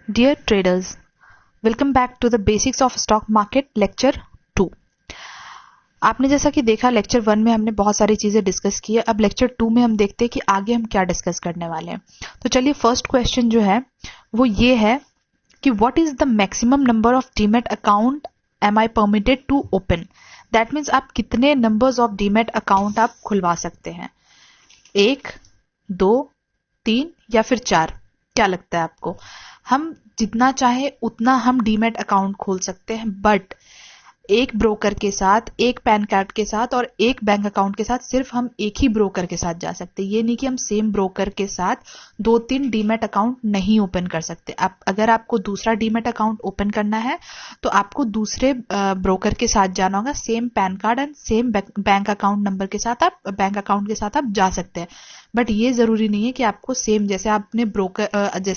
Dear traders, welcome back to the Basics of Stock Market Lecture 2। आपने जैसा कि देखा लेक्चर 1 में हमने बहुत सारी चीजें डिस्कस की है। अब लेक्चर 2 में हम देखते हैं कि आगे हम क्या डिस्कस करने वाले हैं। तो चलिए फर्स्ट क्वेश्चन जो है वो ये है कि what is the maximum number of demat account am I permitted to open. That means आप कितने नंबर्स ऑफ डीमैट अकाउंट आप खुलवा सकते हैं, 1, 2, 3 या फिर 4। क्या लगता है आपको? हम जितना चाहे उतना हम डीमैट अकाउंट खोल सकते हैं, बट एक ब्रोकर के साथ, एक पैन कार्ड के साथ और एक बैंक अकाउंट के साथ सिर्फ हम एक ही ब्रोकर के साथ जा सकते हैं। ये नहीं कि हम सेम ब्रोकर के साथ 2-3 डीमैट अकाउंट नहीं ओपन कर सकते। आप अगर आपको दूसरा डीमैट अकाउंट ओपन करना है तो आपको दूसरे ब्रोकर के साथ जाना होगा, same pan card and same bank account number के साथ आप बैंक अकाउंट के साथ आप जा सकते हैं। बट ये जरूरी नहीं है कि आपको सेम जैसे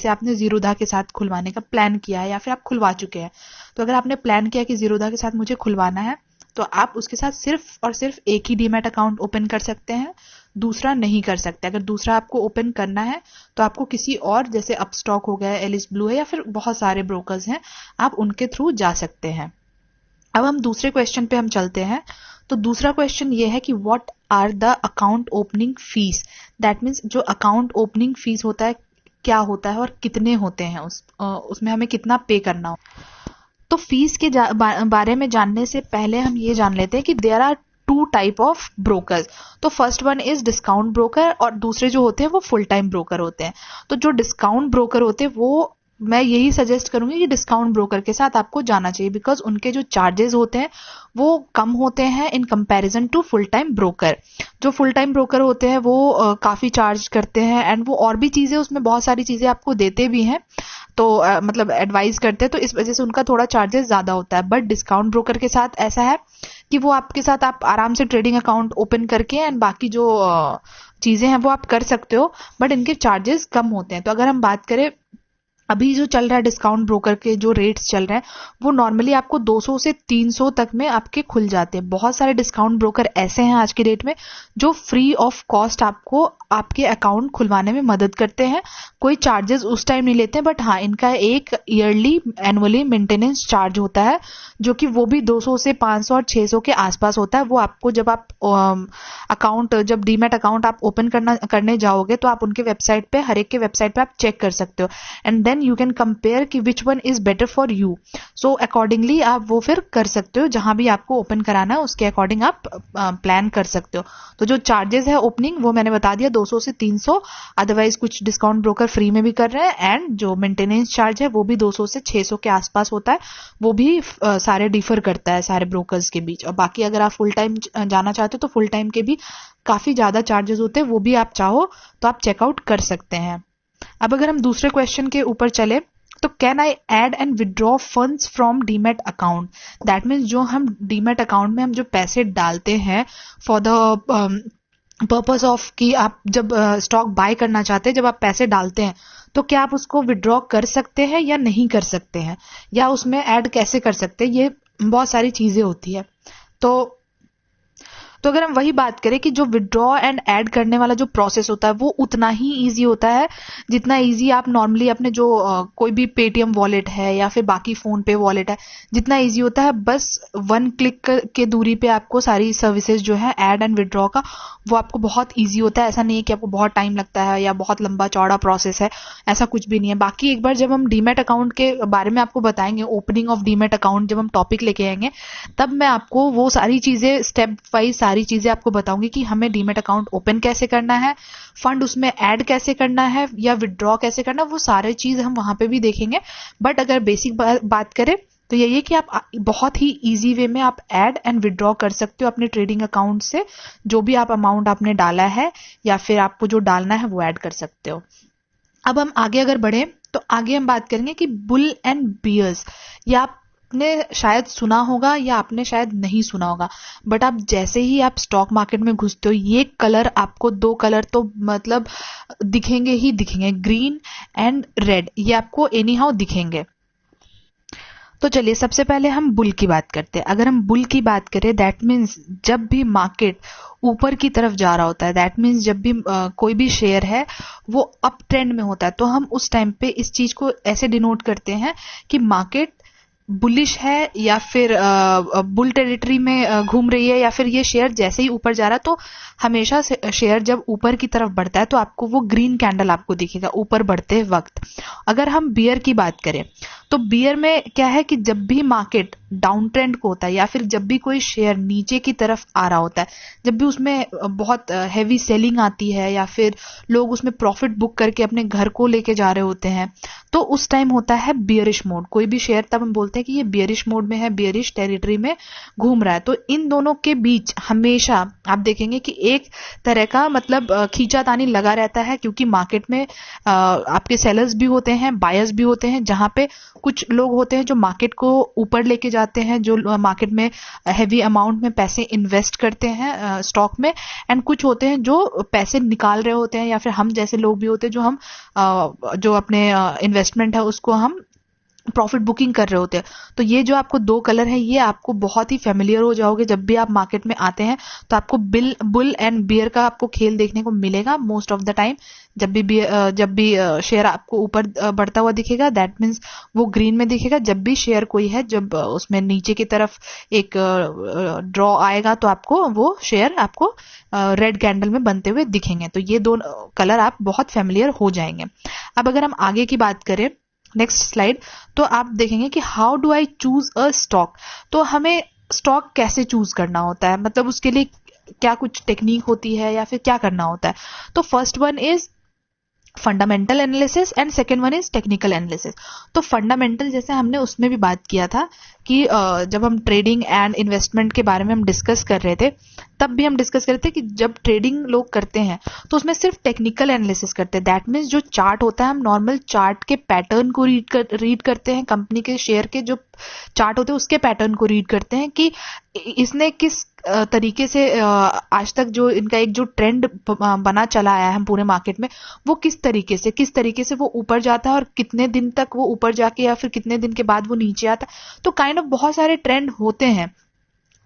आपने जीरोधा के साथ खुलवाने का प्लान किया है या फिर आप खुलवा चुके हैं। तो अगर आपने प्लान किया कि जीरोधा के साथ मुझे खुलवाना है तो आप उसके साथ सिर्फ और सिर्फ एक ही डीमैट अकाउंट ओपन कर सकते हैं, दूसरा नहीं कर सकते। अगर दूसरा आपको ओपन करना है तो आपको किसी और, जैसे अपस्टॉक हो गया, एलिस ब्लू है या फिर बहुत सारे ब्रोकर्स हैं, आप उनके थ्रू जा सकते हैं। अब हम दूसरे क्वेश्चन पे हम चलते हैं। तो दूसरा क्वेश्चन ये है कि what are the account opening fees. That means जो अकाउंट ओपनिंग फीस होता है क्या होता है और कितने होते हैं, उसमें हमें कितना पे करना हो। तो फीस के बारे में जानने से पहले हम ये जान लेते हैं कि there are 2 type of brokers. तो first one is discount broker और दूसरे जो होते हैं वो फुल टाइम ब्रोकर होते हैं। तो जो डिस्काउंट ब्रोकर होते हैं वो मैं यही सजेस्ट करूंगी कि डिस्काउंट ब्रोकर के साथ आपको जाना चाहिए, बिकॉज उनके जो चार्जेस होते हैं वो कम होते हैं in comparison to full time broker. जो फुल टाइम ब्रोकर होते हैं वो काफी चार्ज करते हैं एंड वो और भी चीजें, उसमें बहुत सारी चीजें आपको देते भी हैं, तो मतलब एडवाइस करते हैं, तो इस वजह से उनका थोड़ा चार्जेस ज्यादा होता है। बट डिस्काउंट ब्रोकर के साथ ऐसा है कि वो आपके साथ आप आराम से ट्रेडिंग अकाउंट ओपन करके एंड बाकी जो चीजें हैं वो आप कर सकते हो, बट इनके चार्जेस कम होते हैं। तो अगर हम बात करें अभी जो चल रहा है डिस्काउंट ब्रोकर के जो रेट्स चल रहे हैं वो नॉर्मली आपको 200 से 300 तक में आपके खुल जाते हैं। बहुत सारे डिस्काउंट ब्रोकर ऐसे हैं आज की डेट में जो फ्री ऑफ कॉस्ट आपको आपके अकाउंट खुलवाने में मदद करते हैं, कोई चार्जेस उस टाइम नहीं लेते हैं। बट हाँ, इनका एक ईयरली एनुअली मेंटेनेंस चार्ज होता है जो कि वो भी 200 से 500 और 600 के आसपास होता है। वो आपको जब आप जब डीमैट अकाउंट आप ओपन करने जाओगे तो आप उनके वेबसाइट पे, हर एक के वेबसाइट पे आप चेक कर सकते हो and then you can compare कि which one is better for you. So accordingly आप वो फिर कर सकते हो, जहां भी आपको ओपन कराना है उसके अकॉर्डिंग आप प्लान कर सकते हो। तो जो चार्जेस है ओपनिंग वो मैंने बता दिया, 200 से 300। अदरवाइज कुछ डिस्काउंट ब्रोकर फ्री में भी कर रहे हैं एंड जो मेंटेनेंस चार्ज है वो भी 200 से 600 के आसपास होता है। वो भी सारे डिफर करता है सारे ब्रोकर्स के बीच। और बाकी अगर आप फुल टाइम जाना चाहते हो तो फुल टाइम के भी काफी ज्यादा चार्जेस होते हैं, वो भी आप चाहो तो आप चेकआउट कर सकते हैं। अब अगर हम दूसरे क्वेश्चन के ऊपर चले तो can I add and withdraw funds from demat account. That means जो हम डीमैट अकाउंट में हम जो पैसे डालते हैं फॉर द पर्पस ऑफ कि आप जब स्टॉक बाय करना चाहते हैं, जब आप पैसे डालते हैं तो क्या आप उसको विड्रॉ कर सकते हैं या नहीं कर सकते हैं, या उसमें ऐड कैसे कर सकते हैं, ये बहुत सारी चीजें होती है। तो अगर हम वही बात करें कि जो विड्रॉ एंड ऐड करने वाला जो प्रोसेस होता है वो उतना ही इजी होता है जितना इजी आप नॉर्मली अपने जो कोई भी पेटीएम वॉलेट है या फिर बाकी फोन पे वॉलेट है, जितना इजी होता है। बस 1 क्लिक के दूरी पे आपको सारी सर्विसेज जो है ऐड एंड विड्रॉ का वो आपको बहुत इजी होता है। ऐसा नहीं है कि आपको बहुत टाइम लगता है या बहुत लंबा चौड़ा प्रोसेस है, ऐसा कुछ भी नहीं है। बाकी एक बार जब हम डीमैट अकाउंट के बारे में आपको बताएंगे, ओपनिंग ऑफ डीमैट अकाउंट जब हम टॉपिक लेके आएंगे, तब मैं आपको वो सारी चीजें स्टेप वाइज सारी चीजें आपको बताऊंगी कि हमें डीमैट अकाउंट ओपन कैसे करना है, फंड उसमें ऐड कैसे करना है या विड्रॉ कैसे करना, वो सारे चीज हम वहां पे भी देखेंगे। बट अगर बेसिक बात करें तो यही है कि आप बहुत ही इजी वे में आप ऐड एंड विड्रॉ कर सकते हो अपने ट्रेडिंग अकाउंट से, जो भी आप अमाउंट आपने डाला है या फिर आपको जो डालना है वो ऐड कर सकते हो। अब हम आगे अगर बढ़े तो आगे हम बात करेंगे कि बुल एंड बियर्स। या आपने शायद सुना होगा या आपने शायद नहीं सुना होगा, बट आप जैसे ही आप स्टॉक मार्केट में घुसते हो ये कलर आपको, 2 कलर तो मतलब दिखेंगे ही दिखेंगे, ग्रीन एंड रेड, ये आपको एनी हाउ दिखेंगे। तो चलिए सबसे पहले हम बुल की बात करते हैं। अगर हम बुल की बात करें, दैट मीन्स जब भी मार्केट ऊपर की तरफ जा रहा होता है, दैट मीन्स जब भी कोई भी शेयर है वो अप ट्रेंड में होता है, तो हम उस टाइम पे इस चीज को ऐसे डिनोट करते हैं कि मार्केट बुलिश है या फिर बुल टेरिटरी में घूम रही है, या फिर ये शेयर जैसे ही ऊपर जा रहा है। तो हमेशा से शेयर जब ऊपर की तरफ बढ़ता है तो आपको वो ग्रीन कैंडल आपको दिखेगा ऊपर बढ़ते वक्त। अगर हम बियर की बात करें तो बियर में क्या है कि जब भी मार्केट डाउन ट्रेंड को होता है या फिर जब भी कोई शेयर नीचे की तरफ आ रहा होता है, जब भी उसमें बहुत हैवी सेलिंग आती है या फिर लोग उसमें प्रॉफिट बुक करके अपने घर को लेके जा रहे होते हैं, तो उस टाइम होता है बियरिश मोड। कोई भी शेयर तब हम बोलते हैं कि ये बियरिश मोड में है, बियरिश टेरिटरी में घूम रहा है। तो इन दोनों के बीच हमेशा आप देखेंगे कि एक तरह का मतलब खींचातानी लगा रहता है, क्योंकि मार्केट में आपके सेलर्स भी होते हैं, बायर्स भी होते हैं, जहां पे कुछ लोग होते हैं जो मार्केट को ऊपर लेके जाते हैं, जो मार्केट में हैवी अमाउंट में पैसे इन्वेस्ट करते हैं स्टॉक में, एंड कुछ होते हैं जो पैसे निकाल रहे होते हैं, या फिर हम जैसे लोग भी होते हैं जो हम जो अपने इन्वेस्टमेंट है उसको हम प्रॉफिट बुकिंग कर रहे होते हैं। तो ये जो आपको दो कलर है ये आपको बहुत ही फेमिलियर हो जाओगे जब भी आप मार्केट में आते हैं, तो आपको बुल एंड बियर का आपको खेल देखने को मिलेगा मोस्ट ऑफ द टाइम। जब भी शेयर आपको ऊपर बढ़ता हुआ दिखेगा, दैट मीन्स वो ग्रीन में दिखेगा। जब भी शेयर कोई है जब उसमें नीचे की तरफ एक ड्रॉ आएगा तो आपको वो शेयर आपको रेड कैंडल में बनते हुए दिखेंगे। तो ये दो कलर आप बहुत फेमिलियर हो जाएंगे। अब अगर हम आगे की बात करें, नेक्स्ट स्लाइड, तो आप देखेंगे कि how do I choose a stock. तो हमें स्टॉक कैसे चूज करना होता है, मतलब उसके लिए क्या कुछ टेक्निक होती है या फिर क्या करना होता है। तो first one is fundamental analysis and second one is technical analysis. तो फंडामेंटल जैसे हमने उसमें भी बात किया था कि जब हम ट्रेडिंग एंड इन्वेस्टमेंट के बारे में हम डिस्कस कर रहे थे, तब भी हम डिस्कस कर रहे थे कि जब ट्रेडिंग लोग करते हैं तो उसमें सिर्फ टेक्निकल एनालिसिस करते हैं। दैट मीन्स जो चार्ट होता है हम नॉर्मल चार्ट के पैटर्न को रीड करते हैं, कंपनी के शेयर के जो चार्ट होते हैं उसके पैटर्न को रीड करते हैं कि इसने किस तरीके से आज तक जो इनका एक जो ट्रेंड बना चला आया है हम पूरे मार्केट में, वो किस तरीके से वो ऊपर जाता है और कितने दिन तक वो ऊपर जाके या फिर कितने दिन के बाद वो नीचे आता है। तो काइंड ऑफ बहुत सारे ट्रेंड होते हैं,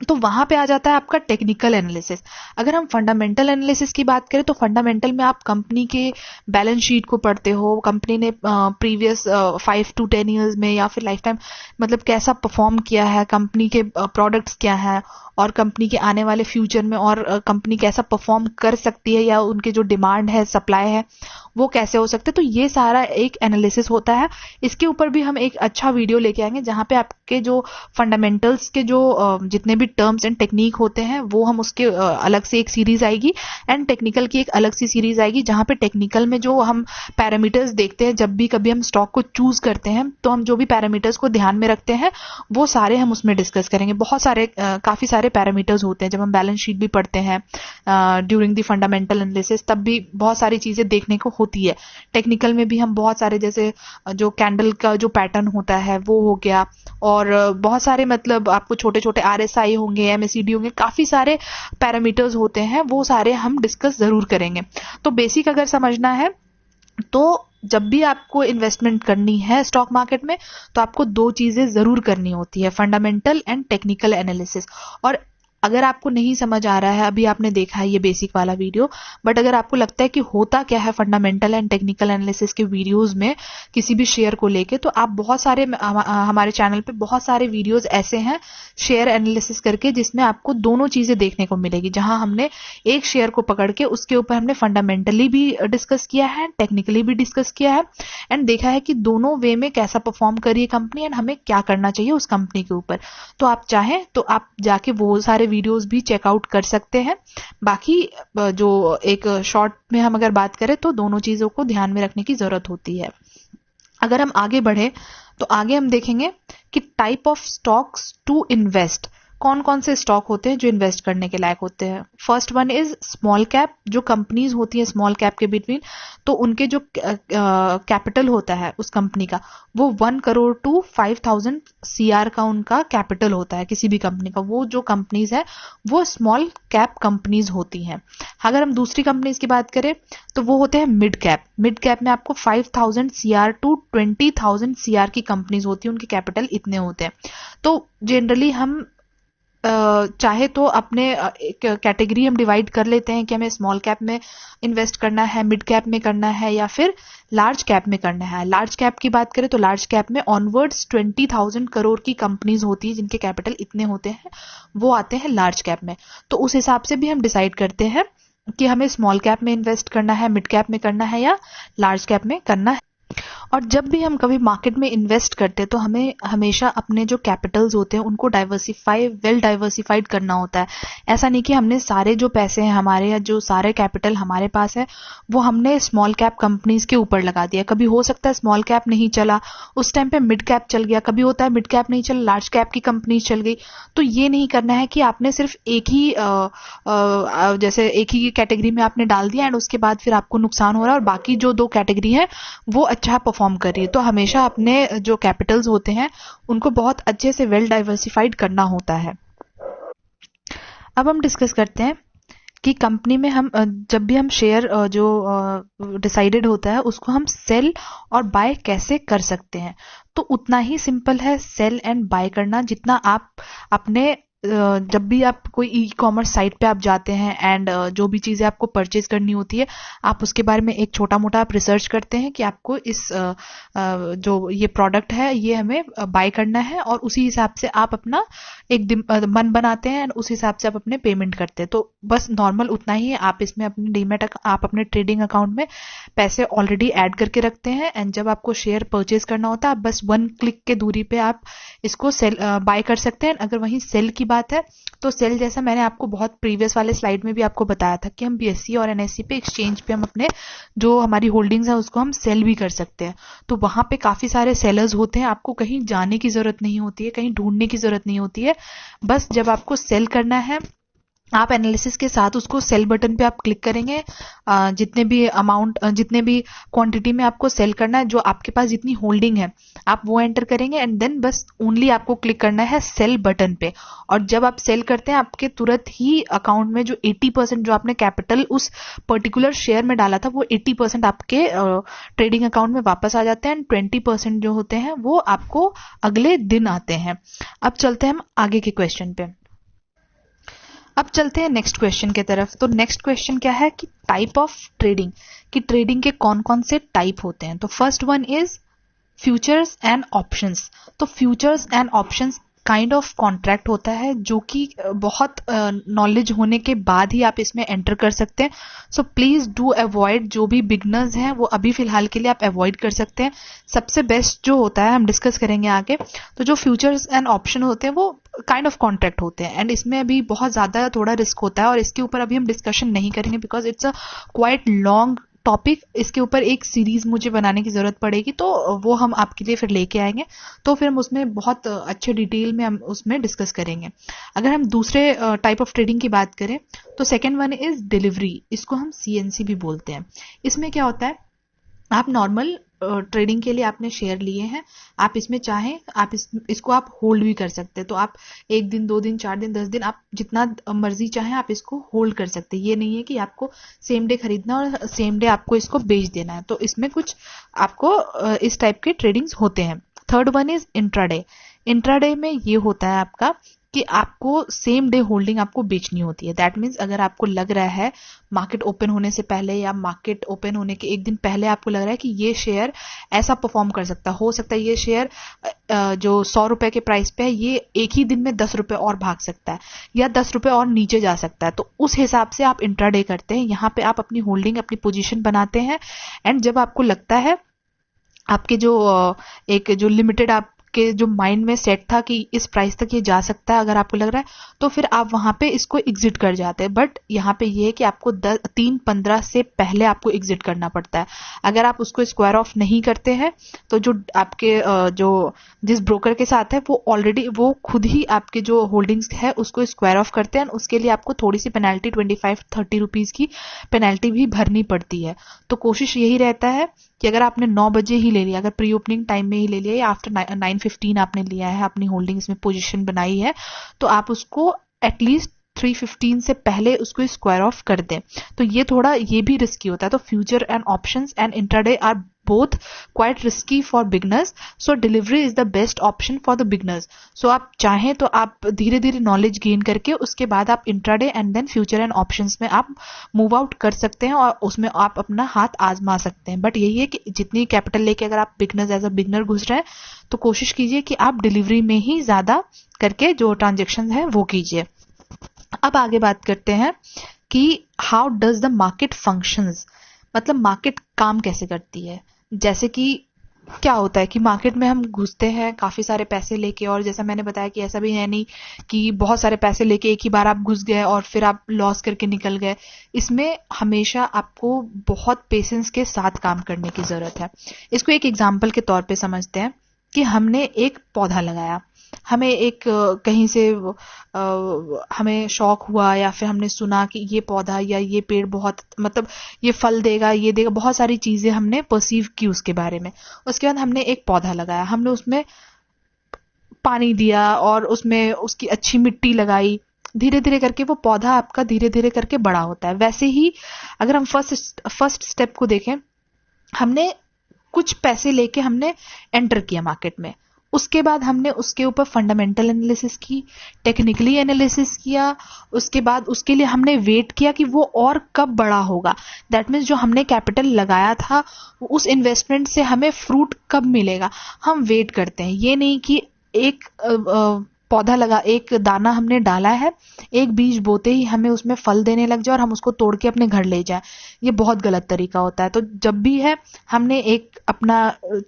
तो वहां पे आ जाता है आपका टेक्निकल एनालिसिस। अगर हम फंडामेंटल एनालिसिस की बात करें तो फंडामेंटल में आप कंपनी के बैलेंस शीट को पढ़ते हो, कंपनी ने प्रीवियस 5 to 10 ईयर्स में या फिर लाइफ टाइम मतलब कैसा परफॉर्म किया है, कंपनी के प्रोडक्ट्स क्या है और कंपनी के आने वाले फ्यूचर में और कंपनी कैसा परफॉर्म कर सकती है, या उनके जो डिमांड है, सप्लाई है, वो कैसे हो सकते हैं। तो ये सारा एक एनालिसिस होता है। इसके ऊपर भी हम एक अच्छा वीडियो लेके आएंगे जहां पे आपके जो फंडामेंटल्स के जो जितने भी टर्म्स एंड टेक्निक होते हैं वो हम उसके अलग से एक सीरीज आएगी, एंड टेक्निकल की एक अलग सी सीरीज आएगी जहां पे टेक्निकल में जो हम पैरामीटर्स देखते हैं जब भी कभी हम स्टॉक को चूज करते हैं, तो हम जो भी पैरामीटर्स को ध्यान में रखते हैं वो सारे हम उसमें डिस्कस करेंगे। बहुत सारे काफी सारे पैरामीटर्स होते हैं जब हम बैलेंस शीट भी पढ़ते हैं ड्यूरिंग द फंडामेंटल एनालिसिस, तब भी बहुत सारी चीजें देखने को होती है। टेक्निकल में भी हम बहुत सारे जैसे जो कैंडल का जो पैटर्न होता है वो हो गया, और बहुत सारे मतलब आपको छोटे छोटे RSI होंगे, MACD होंगे, काफी सारे पैरामीटर्स होते हैं, वो सारे हम डिस्कस जरूर करेंगे। तो बेसिक अगर समझना है तो जब भी आपको इन्वेस्टमेंट करनी है स्टॉक मार्केट में तो आपको दो चीजें जरूर करनी होती है, फंडामेंटल एंड टेक्निकल एनालिसिस। और अगर आपको नहीं समझ आ रहा है, अभी आपने देखा है ये बेसिक वाला वीडियो, बट अगर आपको लगता है कि होता क्या है फंडामेंटल एंड टेक्निकल एनालिसिस के वीडियोस में किसी भी शेयर को लेके, तो आप बहुत सारे हमारे चैनल पे बहुत सारे वीडियोस ऐसे हैं शेयर एनालिसिस करके जिसमें आपको दोनों चीजें देखने को मिलेगी, जहां हमने एक शेयर को पकड़ के उसके ऊपर हमने फंडामेंटली भी डिस्कस किया है, टेक्निकली भी डिस्कस किया है, एंड देखा है कि दोनों वे में कैसा परफॉर्म करी है कंपनी एंड हमें क्या करना चाहिए उस कंपनी के ऊपर। तो आप चाहें तो आप जाके वो सारे वीडियोस भी चेकआउट कर सकते हैं। बाकी जो एक शॉर्ट में हम अगर बात करें तो दोनों चीजों को ध्यान में रखने की जरूरत होती है। अगर हम आगे बढ़े तो आगे हम देखेंगे कि type of stocks to invest. कौन कौन से स्टॉक होते हैं जो इन्वेस्ट करने के लायक होते हैं। First one is small cap, जो कंपनीज होती हैं स्मॉल कैप के बिटवीन, तो उनके जो कैपिटल होता है उस कंपनी का वो 1 करोड़ टू 5,000 CR का उनका कैपिटल होता है किसी भी कंपनी का। वो जो कंपनीज है वो स्मॉल कैप कंपनीज होती हैं। अगर हम दूसरी कंपनीज की बात करें तो वो होते हैं मिड कैप। मिड कैप में आपको 5,000 CR टू 20,000 CR की कंपनीज होती है, उनके कैपिटल इतने होते हैं। तो जनरली हम चाहे तो अपने एक कैटेगरी हम डिवाइड कर लेते हैं कि हमें स्मॉल कैप में इन्वेस्ट करना है, मिड कैप में करना है या फिर लार्ज कैप में करना है। लार्ज कैप की बात करें तो लार्ज कैप में ऑनवर्ड्स 20,000 करोड़ की कंपनीज होती है जिनके कैपिटल इतने होते हैं, वो आते हैं लार्ज कैप में। तो उस हिसाब से भी हम डिसाइड करते हैं कि हमें स्मॉल कैप में इन्वेस्ट करना है, मिड कैप में करना है या लार्ज कैप में करना है। और जब भी हम कभी मार्केट में इन्वेस्ट करते हैं तो हमें हमेशा अपने जो कैपिटल्स होते हैं उनको वेल डाइवर्सिफाइड करना होता है। ऐसा नहीं कि हमने सारे जो पैसे हैं हमारे या जो सारे कैपिटल हमारे पास है वो हमने स्मॉल कैप कंपनीज के ऊपर लगा दिया। कभी हो सकता है स्मॉल कैप नहीं चला, उस टाइम पे मिड कैप चल गया, कभी होता है मिड कैप नहीं चला, लार्ज कैप की कंपनीज चल गई। तो ये नहीं करना है कि आपने सिर्फ एक ही जैसे एक ही कैटेगरी में आपने डाल दिया एंड उसके बाद फिर आपको नुकसान हो रहा है और बाकी जो 2 कैटेगरी है वो अच्छा परफॉर्म कर रही है। तो हमेशा अपने जो कैपिटल्स होते हैं उनको बहुत अच्छे से वेल डाइवर्सिफाइड करना होता है। अब हम डिस्कस करते हैं कि कंपनी में हम जब भी हम शेयर जो डिसाइडेड होता है उसको हम सेल और बाय कैसे कर सकते हैं। तो उतना ही सिंपल है सेल एंड बाय करना जितना आप अपने जब भी आप कोई ई कॉमर्स साइट पे आप जाते हैं एंड जो भी चीज़ें आपको परचेज करनी होती है आप उसके बारे में एक छोटा मोटा आप रिसर्च करते हैं कि आपको इस जो ये प्रोडक्ट है ये हमें बाय करना है और उसी हिसाब से आप अपना एक मन बनाते हैं एंड उस हिसाब से आप अपने पेमेंट करते हैं। तो बस नॉर्मल उतना ही है। आप इसमें अपने डीमैट आप अपने ट्रेडिंग अकाउंट में पैसे ऑलरेडी ऐड करके रखते हैं एंड जब आपको शेयर परचेज करना होता है आप बस 1 क्लिक के दूरी पे आप इसको सेल बाय कर सकते हैं। अगर वहीं सेल की बात है तो सेल जैसा मैंने आपको बहुत प्रीवियस वाले स्लाइड में भी आपको बताया था कि हम BSE और NSE पे एक्सचेंज पे हम अपने जो हमारी होल्डिंग्स है उसको हम सेल भी कर सकते हैं। तो वहां पे काफी सारे सेलर्स होते हैं, आपको कहीं जाने की जरूरत नहीं होती है, कहीं ढूंढने की जरूरत नहीं होती है। बस जब आपको सेल करना है आप एनालिसिस के साथ उसको सेल बटन पे आप क्लिक करेंगे, जितने भी अमाउंट जितने भी क्वांटिटी में आपको सेल करना है, जो आपके पास जितनी होल्डिंग है आप वो एंटर करेंगे एंड देन बस ओनली आपको क्लिक करना है सेल बटन पे। और जब आप सेल करते हैं आपके तुरंत ही अकाउंट में जो 80% जो आपने कैपिटल उस पर्टिकुलर शेयर में डाला था वो 80% आपके ट्रेडिंग अकाउंट में वापस आ जाते हैं एंड 20% जो होते हैं वो आपको अगले दिन आते हैं। अब चलते हैं हम आगे के क्वेश्चन पे। अब चलते हैं नेक्स्ट क्वेश्चन की तरफ। तो नेक्स्ट क्वेश्चन क्या है कि टाइप ऑफ ट्रेडिंग, कि ट्रेडिंग के कौन कौन से टाइप होते हैं। तो first one is futures and options. तो futures and options kind of contract होता है जो कि बहुत नॉलेज होने के बाद ही आप इसमें एंटर कर सकते हैं। सो प्लीज डू अवॉइड, जो भी बिगनर्स हैं वो अभी फिलहाल के लिए आप अवॉइड कर सकते हैं। सबसे बेस्ट जो होता है हम डिस्कस करेंगे आगे। तो जो फ्यूचर्स एंड ऑप्शन होते हैं वो काइंड ऑफ कॉन्ट्रैक्ट होते हैं एंड इसमें अभी बहुत ज्यादा थोड़ा रिस्क होता है और इसके ऊपर अभी हम डिस्कशन नहीं करेंगे because it's a quite long topic. इसके ऊपर एक सीरीज मुझे बनाने की जरूरत पड़ेगी तो वो हम आपके लिए फिर लेके आएंगे, तो फिर हम उसमें बहुत अच्छे डिटेल में हम उसमें डिस्कस करेंगे। अगर हम दूसरे टाइप ऑफ ट्रेडिंग की बात करें तो सेकेंड वन इज डिलीवरी, इसको हम CNC भी बोलते हैं। इसमें क्या होता है, आप नॉर्मल ट्रेडिंग के लिए आपने शेयर लिए हैं, आप इसमें चाहें आप इसको आप होल्ड भी कर सकते हैं। तो आप 1 दिन 2 दिन 4 दिन 10 दिन आप जितना मर्जी चाहें आप इसको होल्ड कर सकते हैं। ये नहीं है कि आपको सेम डे खरीदना और सेम डे आपको इसको बेच देना है। तो इसमें कुछ आपको इस टाइप के ट्रेडिंग्स होते हैं। Third one is intraday. Intraday में ये होता है आपका कि आपको सेम डे होल्डिंग आपको बेचनी होती है। दैट मीन्स अगर आपको लग रहा है मार्केट ओपन होने से पहले या मार्केट ओपन होने के 1 दिन पहले आपको लग रहा है कि ये शेयर ऐसा परफॉर्म कर सकता है, हो सकता है ये शेयर जो 100 रुपए के प्राइस पे है ये एक ही दिन में 10 रुपए और भाग सकता है या 10 रुपए और नीचे जा सकता है। तो उस हिसाब से आप इंट्राडे करते हैं। यहाँ पे आप अपनी होल्डिंग अपनी पोजीशन बनाते हैं एंड जब आपको लगता है आपके जो एक जो लिमिटेड आप आपके जो माइंड में सेट था कि इस प्राइस तक ये जा सकता है, अगर आपको लग रहा है तो फिर आप वहां पे इसको एग्जिट कर जाते हैं। बट यहाँ पे ये है कि आपको 3:15 से पहले आपको एग्जिट करना पड़ता है। अगर आप उसको स्क्वायर ऑफ नहीं करते हैं तो जो आपके जो जिस ब्रोकर के साथ है वो ऑलरेडी वो खुद ही आपके जो होल्डिंग्स है उसको स्क्वायर ऑफ करते हैं। उसके लिए आपको थोड़ी सी पेनल्टी 25-30 रुपीज की पेनल्टी भी भरनी पड़ती है। तो कोशिश यही रहता है कि अगर आपने 9 बजे ही ले लिया, अगर प्री ओपनिंग टाइम में ही ले लिया या आफ्टर 9:15 आपने लिया है, अपनी होल्डिंग्स में पोजीशन बनाई है, तो आप उसको एटलीस्ट 3:15 से पहले उसको स्क्वायर ऑफ कर दें। तो ये थोड़ा ये भी रिस्की होता है। तो future and options and intraday are both quite risky for beginners, so delivery is the best option for the beginners. So आप चाहें तो आप धीरे धीरे नॉलेज गेन करके उसके बाद आप intraday and then future and options में आप मूव आउट कर सकते हैं और उसमें आप अपना हाथ आजमा सकते हैं। बट यही है कि जितनी कैपिटल लेके अगर आप बिगनर्स एज अ बिगनर घुस रहे हैं तो कोशिश कीजिए कि आप डिलीवरी में ही ज्यादा करके जो ट्रांजेक्शन है वो कीजिए। अब आगे बात करते हैं कि how does the market functions, मतलब मार्केट काम कैसे करती है। जैसे कि क्या होता है कि मार्केट में हम घुसते हैं काफी सारे पैसे लेके, और जैसा मैंने बताया कि ऐसा भी है नहीं कि बहुत सारे पैसे लेके एक ही बार आप घुस गए और फिर आप लॉस करके निकल गए। इसमें हमेशा आपको बहुत पेशेंस के साथ काम करने की जरूरत है। इसको एक एग्जाम्पल के तौर पे समझते हैं कि हमने एक पौधा लगाया, हमें एक कहीं से हमें शौक हुआ या फिर हमने सुना कि ये पौधा या ये पेड़ बहुत मतलब ये फल देगा, ये देगा, बहुत सारी चीजें हमने परसीव की उसके बारे में। उसके बाद हमने एक पौधा लगाया, हमने उसमें पानी दिया और उसमें उसकी अच्छी मिट्टी लगाई। धीरे धीरे करके वो पौधा आपका धीरे धीरे करके बड़ा होता है। वैसे ही अगर हम फर्स्ट स्टेप को देखें, हमने कुछ पैसे लेके हमने एंटर किया मार्केट में, उसके बाद हमने उसके ऊपर फंडामेंटल एनालिसिस की, टेक्निकली एनालिसिस किया, उसके बाद उसके लिए हमने वेट किया कि वो और कब बड़ा होगा। दैट मीन्स जो हमने कैपिटल लगाया था उस इन्वेस्टमेंट से हमें फ्रूट कब मिलेगा, हम वेट करते हैं। ये नहीं कि एक पौधा लगा, एक दाना हमने डाला है, एक बीज बोते ही हमें उसमें फल देने लग जाए और हम उसको तोड़ के अपने घर ले जाए, ये बहुत गलत तरीका होता है। तो जब भी है हमने एक अपना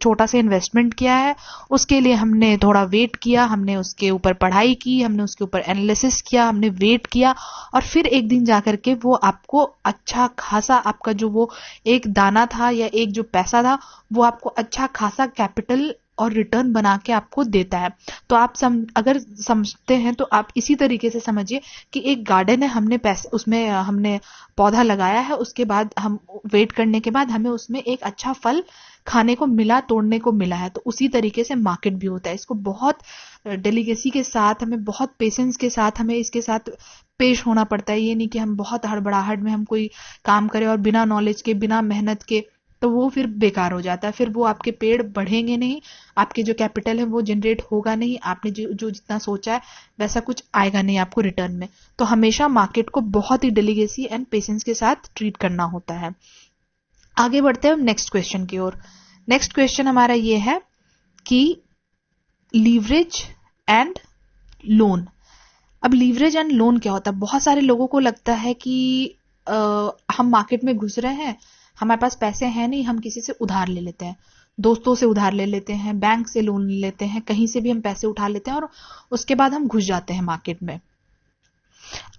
छोटा सा इन्वेस्टमेंट किया है, उसके लिए हमने थोड़ा वेट किया, हमने उसके ऊपर पढ़ाई की, हमने उसके ऊपर एनालिसिस किया, हमने वेट किया, और फिर एक दिन जाकर के वो आपको अच्छा खासा आपका जो वो एक दाना था या एक जो पैसा था वो आपको अच्छा खासा कैपिटल और रिटर्न बना के आपको देता है। तो आप अगर समझते हैं तो आप इसी तरीके से समझिए कि एक गार्डन है, हमने पैसे उसमें हमने पौधा लगाया है, उसके बाद हम वेट करने के बाद हमें उसमें एक अच्छा फल खाने को मिला, तोड़ने को मिला है। तो उसी तरीके से मार्केट भी होता है। इसको बहुत डेलीगेसी के साथ, हमें बहुत पेशेंस के साथ हमें इसके साथ पेश होना पड़ता है। ये नहीं कि हम बहुत हड़बड़ाहट में हम कोई काम करें और बिना नॉलेज के, बिना मेहनत के, तो वो फिर बेकार हो जाता है। फिर वो आपके पेड़ बढ़ेंगे नहीं, आपके जो कैपिटल है वो जनरेट होगा नहीं, आपने जो जितना सोचा है वैसा कुछ आएगा नहीं आपको रिटर्न में। तो हमेशा मार्केट को बहुत ही डेलीगेसी एंड पेशेंस के साथ ट्रीट करना होता है। आगे बढ़ते हैं नेक्स्ट क्वेश्चन की ओर। नेक्स्ट क्वेश्चन हमारा ये है कि लीवरेज एंड लोन। अब लीवरेज एंड लोन क्या होता है? बहुत सारे लोगों को लगता है कि हम मार्केट में घुस रहे हैं, हमारे पास पैसे हैं नहीं, हम किसी से उधार ले लेते हैं, दोस्तों से उधार ले लेते हैं, बैंक से लोन ले लेते हैं, कहीं से भी हम पैसे उठा लेते हैं और उसके बाद हम घुस जाते हैं मार्केट में।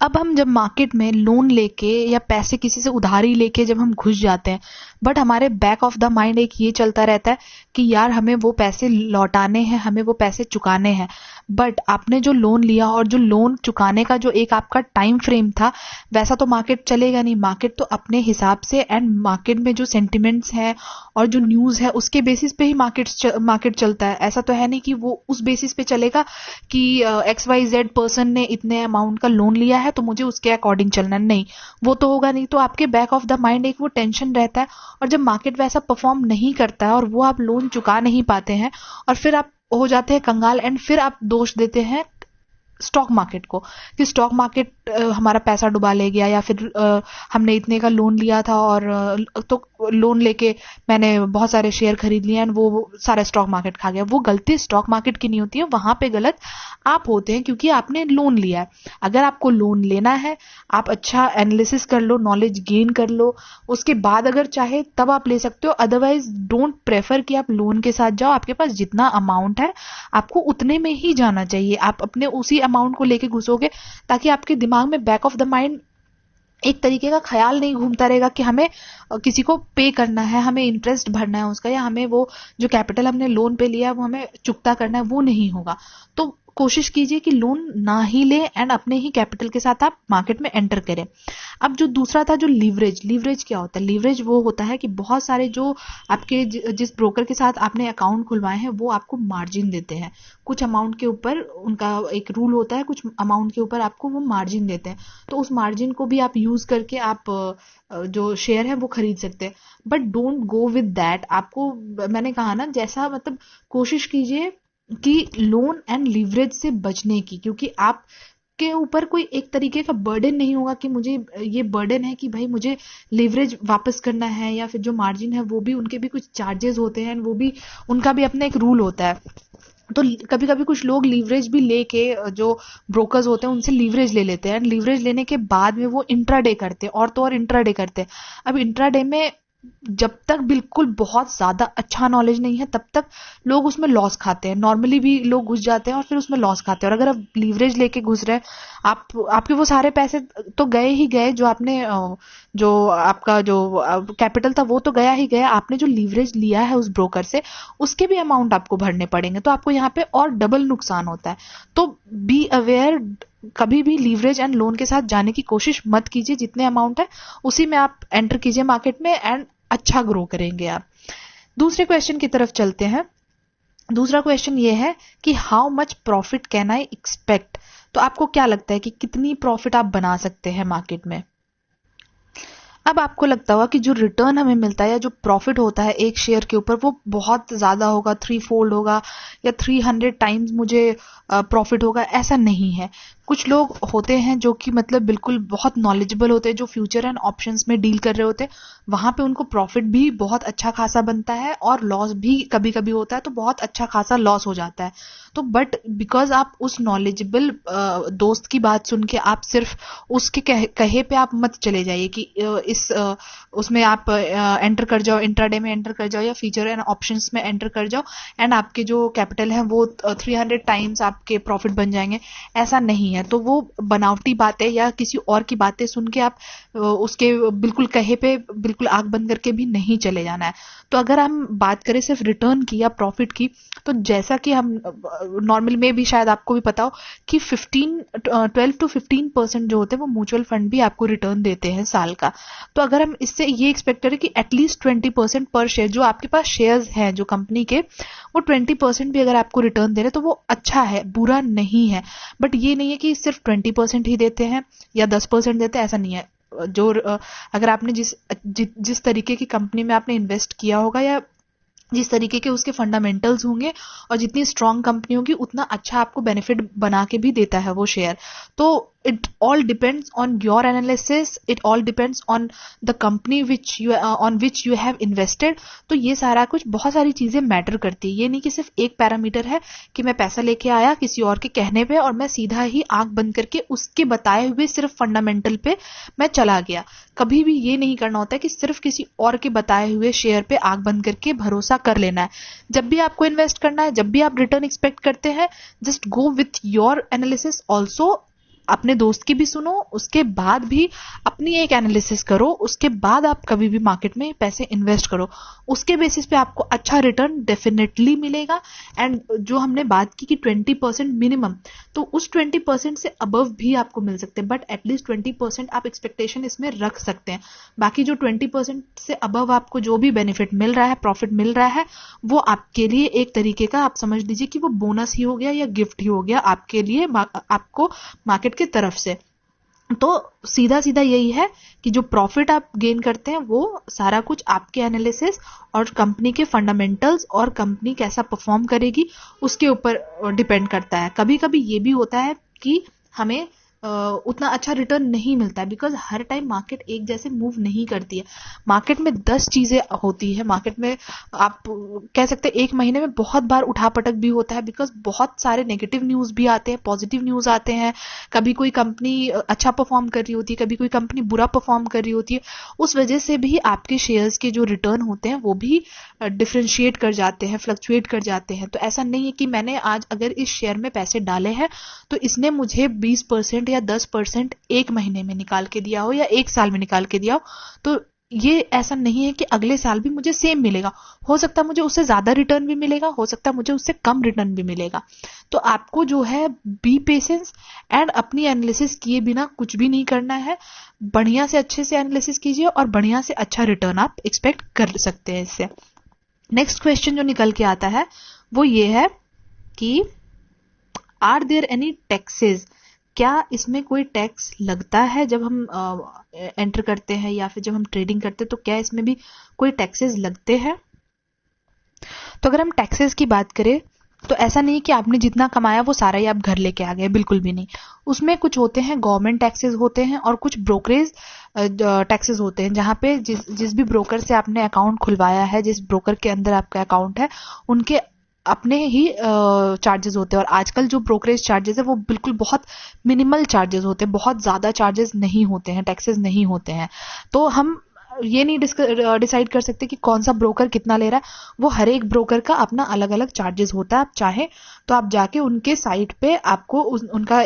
अब हम जब मार्केट में लोन लेके या पैसे किसी से उधारी लेके जब हम घुस जाते हैं, बट हमारे बैक ऑफ द माइंड एक ये चलता रहता है कि यार हमें वो पैसे लौटाने हैं, हमें वो पैसे चुकाने हैं। बट आपने जो लोन लिया और जो लोन चुकाने का जो एक आपका टाइम फ्रेम था, वैसा तो मार्केट चलेगा नहीं। मार्केट तो अपने हिसाब से एंड मार्केट में जो सेंटिमेंट्स है और जो न्यूज है उसके बेसिस पे ही मार्केट चलता है। ऐसा तो है नहीं कि वो उस बेसिस पे चलेगा कि XYZ पर्सन ने इतने अमाउंट का लोन लिया है तो मुझे उसके अकॉर्डिंग चलना, नहीं, वो तो होगा नहीं। तो आपके बैक ऑफ द माइंड एक वो टेंशन रहता है, और जब मार्केट वैसा परफॉर्म नहीं करता है और वो आप लोन चुका नहीं पाते हैं और फिर आप हो जाते हैं कंगाल, एंड फिर आप दोष देते हैं स्टॉक मार्केट को कि स्टॉक मार्केट हमारा पैसा डुबा ले गया, या फिर हमने इतने का लोन लिया था और तो लोन लेके मैंने बहुत सारे शेयर खरीद लिए एंड वो सारा स्टॉक मार्केट खा गया। वो गलती स्टॉक मार्केट की नहीं होती है, वहां पे गलत आप होते हैं क्योंकि आपने लोन लिया है। अगर आपको लोन लेना है, आप अच्छा एनालिसिस कर लो, नॉलेज गेन कर लो, उसके बाद अगर चाहे तब आप ले सकते हो। अदरवाइज डोंट प्रेफर कि आप लोन के साथ जाओ। आपके पास जितना अमाउंट है आपको उतने में ही जाना चाहिए। आप अपने उसी अमाउंट को लेके घुसोगे ताकि आपके दिमाग में बैक ऑफ द माइंड एक तरीके का ख्याल नहीं घूमता रहेगा कि हमें किसी को पे करना है, हमें इंटरेस्ट भरना है उसका, या हमें वो जो कैपिटल हमने लोन पे लिया है वो हमें चुकता करना है, वो नहीं होगा। तो कोशिश कीजिए कि लोन ना ही ले एंड अपने ही कैपिटल के साथ आप मार्केट में एंटर करें। अब जो दूसरा था, जो लीवरेज, लीवरेज क्या होता है? लीवरेज वो होता है कि बहुत सारे जो आपके जिस ब्रोकर के साथ आपने अकाउंट खुलवाए हैं वो आपको मार्जिन देते हैं। कुछ अमाउंट के ऊपर उनका एक रूल होता है, कुछ अमाउंट के ऊपर आपको वो मार्जिन देते हैं। तो उस मार्जिन को भी आप यूज करके आप जो शेयर है वो खरीद सकते हैं। But don't go with that. आपको मैंने कहा ना, जैसा मतलब कोशिश कीजिए कि लोन एंड लीवरेज से बचने की, क्योंकि आप के ऊपर कोई एक तरीके का बर्डन नहीं होगा कि मुझे ये बर्डन है कि भाई मुझे लीवरेज वापस करना है, या फिर जो मार्जिन है वो भी उनके भी कुछ चार्जेस होते हैं, वो भी उनका भी अपना एक रूल होता है। तो कभी कभी कुछ लोग लीवरेज भी लेके जो ब्रोकर्स होते हैं उनसे लीवरेज ले लेते हैं, लीवरेज लेने के बाद में वो इंट्राडे करते हैं, और तो और इंट्राडे करते हैं। अब इंट्राडे में जब तक बिल्कुल बहुत ज्यादा अच्छा नॉलेज नहीं है तब तक लोग उसमें लॉस खाते हैं। नॉर्मली भी लोग घुस जाते हैं और फिर उसमें लॉस खाते हैं। और अगर आप लीवरेज लेके घुस रहे हैं, आपके वो सारे पैसे तो गए ही गए, जो आपने जो आपका जो कैपिटल था वो तो गया ही गया। आपने जो लीवरेज लिया है उस ब्रोकर से, उसके भी अमाउंट आपको भरने पड़ेंगे, तो आपको यहाँ पे और डबल नुकसान होता है। तो बी अवेयर, कभी भी लीवरेज एंड लोन के साथ जाने की कोशिश मत कीजिए। जितने अमाउंट है उसी में आप एंटर कीजिए मार्केट में एंड अच्छा ग्रो करेंगे आप। दूसरे क्वेश्चन की तरफ चलते हैं। दूसरा क्वेश्चन ये है कि how much profit can I expect. तो आपको क्या लगता है कि कितनी प्रॉफिट आप बना सकते हैं मार्केट में? अब आपको लगता होगा कि जो रिटर्न हमें मिलता है या जो प्रॉफिट होता है एक शेयर के ऊपर, वो बहुत ज्यादा होगा, 3 फोल्ड होगा या 300 टाइम्स मुझे प्रॉफिट होगा। ऐसा नहीं है। कुछ लोग होते हैं जो कि मतलब बिल्कुल बहुत नॉलेजेबल होते हैं, जो फ्यूचर एंड ऑप्शंस में डील कर रहे होते हैं, वहां पे उनको प्रॉफिट भी बहुत अच्छा खासा बनता है और लॉस भी कभी कभी होता है, तो बहुत अच्छा खासा लॉस हो जाता है। तो बट बिकॉज आप उस नॉलेजेबल दोस्त की बात सुन के आप सिर्फ उसके कहे पे आप मत चले जाइए कि उसमें आप एंटर कर जाओ, इंट्राडे में एंटर कर जाओ या फ्यूचर एंड ऑप्शंस में एंटर कर जाओ एंड आपके जो कैपिटल है वो 300 टाइम्स आपके प्रॉफिट बन जाएंगे। ऐसा नहीं है। तो वो बनावटी बातें या किसी और की बातें सुन के आप उसके बिल्कुल कहे पे बिल्कुल आंख बंद करके भी नहीं चले जाना है। तो अगर हम बात करें सिर्फ रिटर्न की या प्रॉफिट की, तो जैसा कि हम नॉर्मल में भी शायद आपको भी पता हो कि 12 to 15% जो होते हैं वो म्यूचुअल फंड भी आपको रिटर्न देते हैं साल का। तो अगर हम इससे ये एक्सपेक्ट करें कि एटलीस्ट 20% पर शेयर, जो आपके पास शेयर्स हैं जो कंपनी के, वो 20% भी अगर आपको रिटर्न दे रहे तो वो अच्छा है, बुरा नहीं है। बट ये नहीं है कि सिर्फ 20% ही देते हैं या 10% देते हैं, ऐसा नहीं है। जो अगर आपने जिस तरीके की कंपनी में आपने इन्वेस्ट किया होगा या जिस तरीके के उसके फंडामेंटल्स होंगे और जितनी स्ट्रांग कंपनी होगी उतना अच्छा आपको बेनिफिट बना के भी देता है वो शेयर। तो it all depends on your analysis, it all depends on the company on which you have invested. तो ये सारा कुछ, बहुत सारी चीजें मैटर करती है। ये नहीं कि सिर्फ एक पैरामीटर है कि मैं पैसा लेके आया किसी और के कहने पे और मैं सीधा ही आंख बंद करके उसके बताए हुए सिर्फ फंडामेंटल पे मैं चला गया। कभी भी ये नहीं करना होता है कि सिर्फ किसी और के बताए हुए शेयर पे आंख बंद करके भरोसा कर लेना है। जब भी आपको इन्वेस्ट करना है, जब भी आप रिटर्न एक्सपेक्ट करते हैं, just go with your analysis also. अपने दोस्त की भी सुनो, उसके बाद भी अपनी एक एनालिसिस करो, उसके बाद आप कभी भी मार्केट में पैसे इन्वेस्ट करो। उसके बेसिस पे आपको अच्छा रिटर्न डेफिनेटली मिलेगा। एंड जो हमने बात की कि 20% मिनिमम, तो उस 20% से अबव भी आपको मिल सकते हैं, बट एटलीस्ट 20% आप एक्सपेक्टेशन इसमें रख सकते हैं। बाकी जो 20% से अबव आपको जो भी बेनिफिट मिल रहा है, प्रॉफिट मिल रहा है, वो आपके लिए एक तरीके का, आप समझ लीजिए कि वो बोनस ही हो गया या गिफ्ट ही हो गया आपके लिए, आपको मार्केट की तरफ से। तो सीधा सीधा यही है कि जो प्रॉफिट आप गेन करते हैं वो सारा कुछ आपके एनालिसिस और कंपनी के फंडामेंटल्स और कंपनी कैसा परफॉर्म करेगी उसके ऊपर डिपेंड करता है। कभी कभी ये भी होता है कि हमें उतना अच्छा रिटर्न नहीं मिलता है, बिकॉज हर टाइम मार्केट एक जैसे मूव नहीं करती है। मार्केट में 10 चीजें होती है, मार्केट में आप कह सकते हैं एक महीने में बहुत बार उठापटक भी होता है, बिकॉज बहुत सारे नेगेटिव न्यूज भी आते हैं, पॉजिटिव न्यूज आते हैं। कभी कोई कंपनी अच्छा परफॉर्म कर रही होती है, कभी कोई कंपनी बुरा परफॉर्म कर रही होती है। उस वजह से भी आपके शेयर्स के जो रिटर्न होते हैं वो भी डिफ्रेंशिएट कर जाते हैं, फ्लक्चुएट कर जाते हैं। तो ऐसा नहीं है कि मैंने आज अगर इस शेयर में पैसे डाले हैं तो इसने मुझे 20% या 10% एक महीने में निकाल के दिया हो या एक साल में निकाल के दिया हो, तो ये ऐसा नहीं है कि अगले साल भी मुझे सेम मिलेगा। हो सकता है मुझे उससे ज्यादा रिटर्न भी मिलेगा, हो सकता है मुझे उससे कम रिटर्न भी मिलेगा। तो आपको जो है बी पेशेंस एंड अपनी एनालिसिस किए बिना कुछ भी नहीं करना है। बढ़िया से अच्छे से एनालिसिस कीजिए और बढ़िया से अच्छा रिटर्न आप एक्सपेक्ट कर सकते हैं इससे। नेक्स्ट क्वेश्चन जो निकल के आता है वो ये है कि आर देयर एनी टैक्सेस, क्या इसमें कोई टैक्स लगता है जब हम एंटर करते हैं या फिर जब हम ट्रेडिंग करते हैं, तो क्या इसमें भी कोई टैक्सेस लगते हैं? तो अगर हम टैक्सेस की बात करें तो ऐसा नहीं कि आपने जितना कमाया वो सारा ही आप घर लेके आ गए, बिल्कुल भी नहीं। उसमें कुछ होते हैं गवर्नमेंट टैक्सेस होते हैं और कुछ ब्रोकरेज टैक्सेस होते हैं, जहां पे जिस भी ब्रोकर से आपने अकाउंट खुलवाया है, जिस ब्रोकर के अंदर आपका अकाउंट है, उनके अपने ही चार्जेस होते हैं। और आजकल जो ब्रोकरेज चार्जेस है वो बिल्कुल बहुत मिनिमल चार्जेस होते हैं, बहुत ज्यादा चार्जेस नहीं होते हैं, टैक्सेस नहीं होते हैं। तो हम ये नहीं डिसाइड कर सकते कि कौन सा ब्रोकर कितना ले रहा है। वो हर एक ब्रोकर का अपना अलग अलग चार्जेस होता है। आप चाहें तो आप जाके उनके साइट पे आपको उनका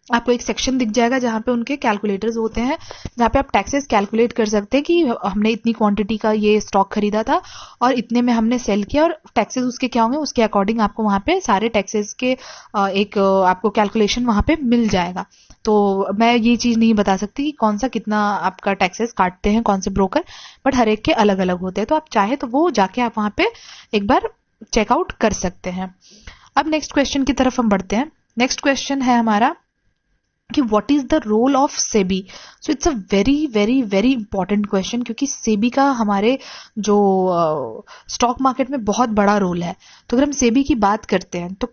आपको एक सेक्शन दिख जाएगा जहां पे उनके कैलकुलेटर्स होते हैं, जहां पे आप टैक्सेस कैलकुलेट कर सकते हैं कि हमने इतनी क्वांटिटी का ये स्टॉक खरीदा था और इतने में हमने सेल किया, और टैक्सेस उसके क्या होंगे उसके अकॉर्डिंग आपको वहां पे सारे टैक्सेस के आपको कैलकुलेशन वहां पे मिल जाएगा। तो मैं ये चीज नहीं बता सकती कि कौन सा कितना आपका टैक्सेस काटते हैं कौन से ब्रोकर, बट हर एक के अलग अलग होते हैं। तो आप चाहे तो वो जाके आप वहां पे एक बार चेकआउट कर सकते हैं। अब नेक्स्ट क्वेश्चन की तरफ हम बढ़ते हैं। नेक्स्ट क्वेश्चन है हमारा कि what is the role of SEBI. So it's a very very very important question, क्योंकि सेबी का हमारे जो स्टॉक मार्केट में बहुत बड़ा रोल है। तो अगर हम सेबी की बात करते हैं तो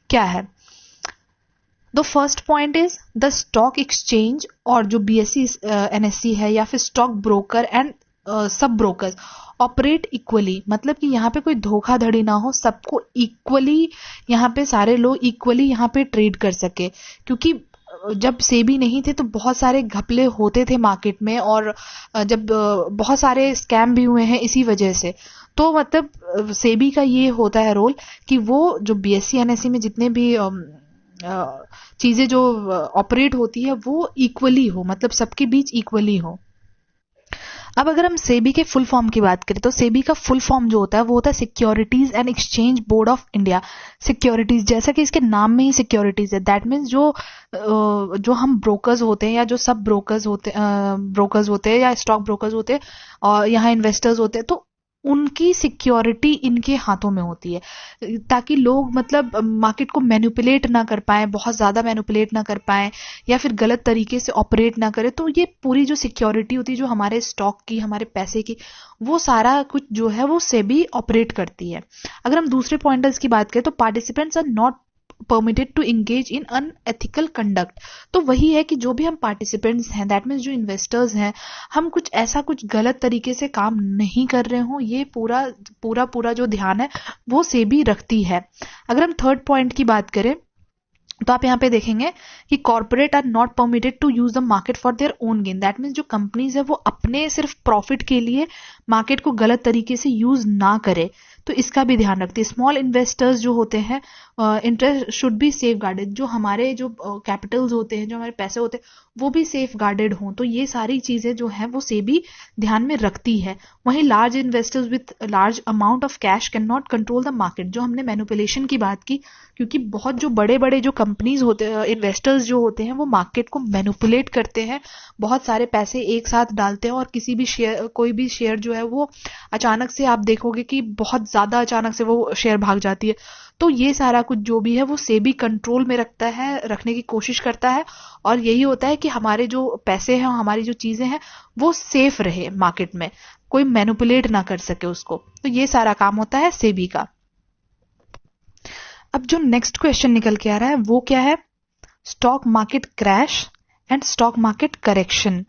क्या है, the first point is the stock exchange, और जो बीएससी एनएससी है या फिर स्टॉक ब्रोकर एंड सब ब्रोकर्स ऑपरेट इक्वली। मतलब कि यहाँ पे कोई धोखाधड़ी ना हो, सबको इक्वली यहाँ पे सारे लोग इक्वली यहाँ पे ट्रेड कर सके। क्योंकि जब सेबी नहीं थे तो बहुत सारे घपले होते थे मार्केट में, और जब बहुत सारे स्कैम भी हुए हैं इसी वजह से। तो मतलब सेबी का ये होता है रोल कि वो जो बीएससी एनएससी में जितने भी चीजें जो ऑपरेट होती है वो इक्वली हो, मतलब सबके बीच इक्वली हो। अब अगर हम सेबी के फुल फॉर्म की बात करें तो सेबी का फुल फॉर्म जो होता है वो होता है securities and exchange board of India. Securities, जैसा कि इसके नाम में ही सिक्योरिटीज है, दैट मीन्स जो हम ब्रोकर्स होते हैं या जो सब ब्रोकर्स होते हैं या स्टॉक ब्रोकर्स होते हैं और यहाँ इन्वेस्टर्स होते हैं, तो उनकी सिक्योरिटी इनके हाथों में होती है, ताकि लोग मतलब मार्केट को मैनिपुलेट ना कर पाए, बहुत ज्यादा मैनिपुलेट ना कर पाए या फिर गलत तरीके से ऑपरेट ना करे। तो ये पूरी जो सिक्योरिटी होती है जो हमारे स्टॉक की, हमारे पैसे की, वो सारा कुछ जो है वो सेबी ऑपरेट करती है। अगर हम दूसरे पॉइंटर्स की बात करें तो participants are not permitted to engage in unethical conduct. तो वही है कि जो भी हम पार्टिसिपेंट्स हैं, दैट मीन्स जो इन्वेस्टर्स हैं, हम कुछ गलत तरीके से काम नहीं कर रहे हो, ये पूरा जो ध्यान है वो सेबी रखती है। अगर हम थर्ड पॉइंट की बात करें तो आप यहाँ पे देखेंगे कि corporate are not permitted to use the market for their own gain. That means जो कंपनीज है वो अपने सिर्फ प्रॉफिट के लिए मार्केट को गलत तरीके से यूज ना करे, तो इसका भी ध्यान रखते हैं। स्मॉल इन्वेस्टर्स जो होते हैं, interest should be safe guarded. जो हमारे जो कैपिटल्स होते हैं, जो हमारे पैसे होते हैं, वो भी सेफ गार्डेड हों। तो ये सारी चीजें जो है वो सेबी ध्यान में रखती है। वहीं large investors with large amount of cash can not control the market. जो हमने मैनिपुलेशन की बात की, क्योंकि बहुत जो बड़े बड़े जो कंपनीज होते हैं, इन्वेस्टर्स जो होते हैं, वो मार्केट को मैनिपुलेट करते हैं, बहुत सारे पैसे एक साथ डालते हैं और कोई भी शेयर जो है वो अचानक से आप देखोगे कि बहुत ज्यादा अचानक से वो शेयर भाग जाती है। तो ये सारा कुछ जो भी है वो सेबी कंट्रोल में रखने की कोशिश करता है, और यही होता है कि हमारे जो पैसे हैं, हमारी जो चीजें हैं, वो सेफ रहे मार्केट में, कोई मैनिपुलेट ना कर सके उसको। तो ये सारा काम होता है सेबी का। अब जो नेक्स्ट क्वेश्चन निकल के आ रहा है वो क्या है, stock market crash and stock market correction.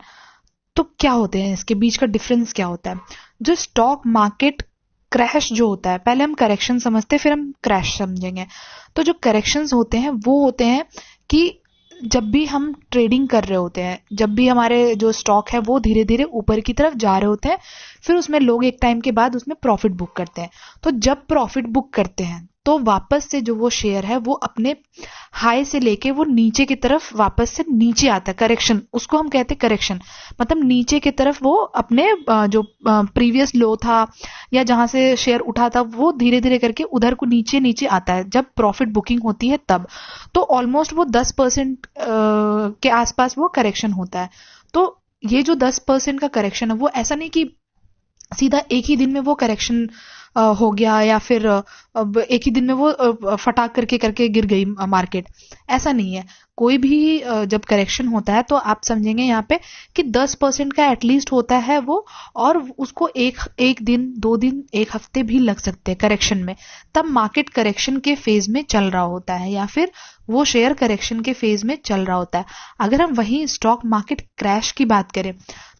तो क्या होते हैं, इसके बीच का डिफरेंस क्या होता है? जो स्टॉक मार्केट क्रैश जो होता है, पहले हम करेक्शन समझते हैं फिर हम क्रैश समझेंगे। तो जो करेक्शंस होते हैं वो होते हैं कि जब भी हम ट्रेडिंग कर रहे होते हैं, जब भी हमारे जो स्टॉक है वो धीरे धीरे ऊपर की तरफ जा रहे होते हैं, फिर उसमें लोग एक टाइम के बाद उसमें प्रॉफिट बुक करते हैं। तो जब प्रॉफिट बुक करते हैं तो वापस से जो वो शेयर है वो अपने हाई से लेके वो नीचे की तरफ वापस से नीचे आता है, करेक्शन उसको हम कहते हैं करेक्शन। मतलब नीचे की तरफ वो अपने जो प्रीवियस लो था या जहां से शेयर उठा था वो धीरे धीरे करके उधर को नीचे नीचे आता है जब प्रॉफिट बुकिंग होती है तब। तो ऑलमोस्ट वो 10% के आसपास वो करेक्शन होता है। तो ये जो 10% का करेक्शन है वो ऐसा नहीं कि सीधा एक ही दिन में वो करेक्शन हो गया या फिर अब एक ही दिन में वो फटाक करके करके गिर गई मार्केट, ऐसा नहीं है। कोई भी जब करेक्शन होता है तो आप समझेंगे यहाँ पे कि 10% का एटलीस्ट होता है वो, और उसको एक दिन 2 दिन 1 हफ्ते भी लग सकते हैं करेक्शन में। तब मार्केट करेक्शन के फेज में चल रहा होता है या फिर वो शेयर करेक्शन के फेज में चल रहा होता है। अगर हम वही स्टॉक मार्केट क्रैश की बात करें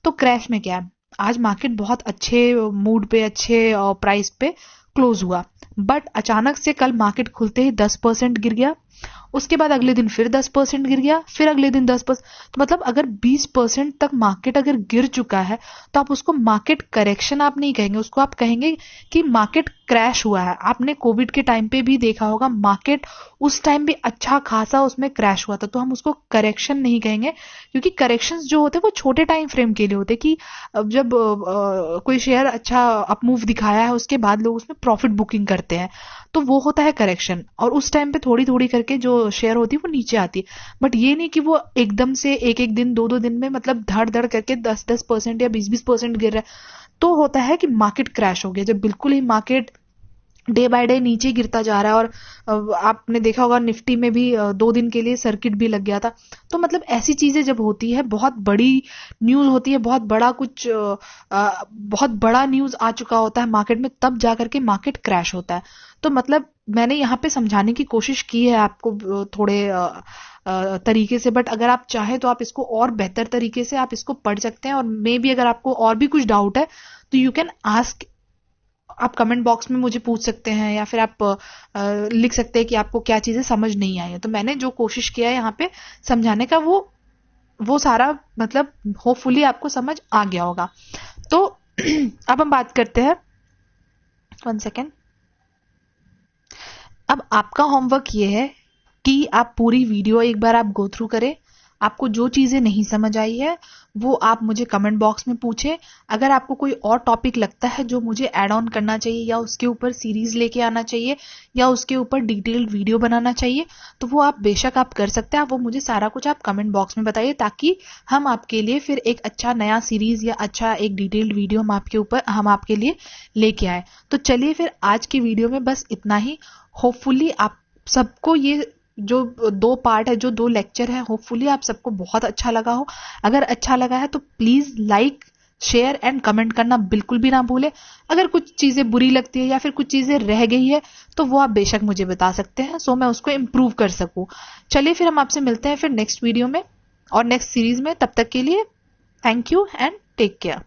तो क्रैश में क्या है, आज मार्केट बहुत अच्छे मूड पे, अच्छे प्राइस पे क्लोज हुआ, बट अचानक से कल मार्केट खुलते ही 10% गिर गया, उसके बाद अगले दिन फिर 10% गिर गया, फिर अगले दिन 10%। तो मतलब अगर 20% तक मार्केट अगर गिर चुका है तो आप उसको मार्केट करेक्शन आप नहीं कहेंगे, उसको आप कहेंगे कि मार्केट क्रैश हुआ है। आपने कोविड के टाइम पे भी देखा होगा, मार्केट उस टाइम भी अच्छा खासा उसमें क्रैश हुआ था, तो हम उसको करेक्शन नहीं कहेंगे, क्योंकि करेक्शंस जो होते हैं वो छोटे टाइम फ्रेम के लिए होते कि अब जब कोई शेयर अच्छा अपमूव दिखाया है उसके बाद लोग उसमें प्रॉफिट बुकिंग करते हैं, तो वो होता है करेक्शन। और उस टाइम पे थोड़ी थोड़ी करके जो शेयर होती है वो नीचे आती है, बट ये नहीं कि वो एकदम से एक एक दिन 2 2 दिन में मतलब धड़ धड़ करके 10% या 20% गिर रहा है। तो होता है कि मार्केट क्रैश हो गया, जब बिल्कुल ही मार्केट डे बाय डे नीचे गिरता जा रहा है। और आपने देखा होगा निफ्टी में भी 2 दिन के लिए सर्किट भी लग गया था। तो मतलब ऐसी चीजें जब होती है, बहुत बड़ी न्यूज होती है, बहुत बड़ा कुछ बहुत बड़ा न्यूज आ चुका होता है मार्केट में, तब जाकर के मार्केट क्रैश होता है। तो मतलब मैंने यहाँ पे समझाने की कोशिश की है आपको थोड़े तरीके से, बट अगर आप चाहें तो आप इसको और बेहतर तरीके से आप इसको पढ़ सकते हैं। और मे बी अगर आपको और भी कुछ डाउट है तो यू कैन आस्क, आप कमेंट बॉक्स में मुझे पूछ सकते हैं या फिर आप लिख सकते हैं कि आपको क्या चीजें समझ नहीं आई है। तो मैंने जो कोशिश किया है यहाँ पे समझाने का वो सारा मतलब होपफुली आपको समझ आ गया होगा। तो अब हम बात करते हैं, 1 सेकेंड। अब आपका होमवर्क ये है कि आप पूरी वीडियो एक बार आप गो थ्रू करें। आपको जो चीजें नहीं समझ आई है वो आप मुझे कमेंट बॉक्स में पूछें। अगर आपको कोई और टॉपिक लगता है जो मुझे ऐड ऑन करना चाहिए या उसके ऊपर सीरीज लेके आना चाहिए या उसके ऊपर डिटेल्ड वीडियो बनाना चाहिए तो वो आप बेशक आप कर सकते हैं। आप वो मुझे सारा कुछ आप कमेंट बॉक्स में बताइए, ताकि हम आपके लिए फिर एक अच्छा नया सीरीज या अच्छा एक डिटेल्ड वीडियो हम आपके लिए लेके आए। तो चलिए फिर आज की वीडियो में बस इतना ही। होपफुली आप सबको ये जो 2 पार्ट है, जो 2 लेक्चर है, होपफुली आप सबको बहुत अच्छा लगा हो। अगर अच्छा लगा है तो please like, share and comment करना बिल्कुल भी ना भूले। अगर कुछ चीजें बुरी लगती है या फिर कुछ चीजें रह गई है तो वो आप बेशक मुझे बता सकते हैं, सो मैं उसको इम्प्रूव कर सकूं। चलिए फिर हम आपसे मिलते हैं फिर नेक्स्ट वीडियो में और नेक्स्ट सीरीज में। तब तक के लिए thank you and take care.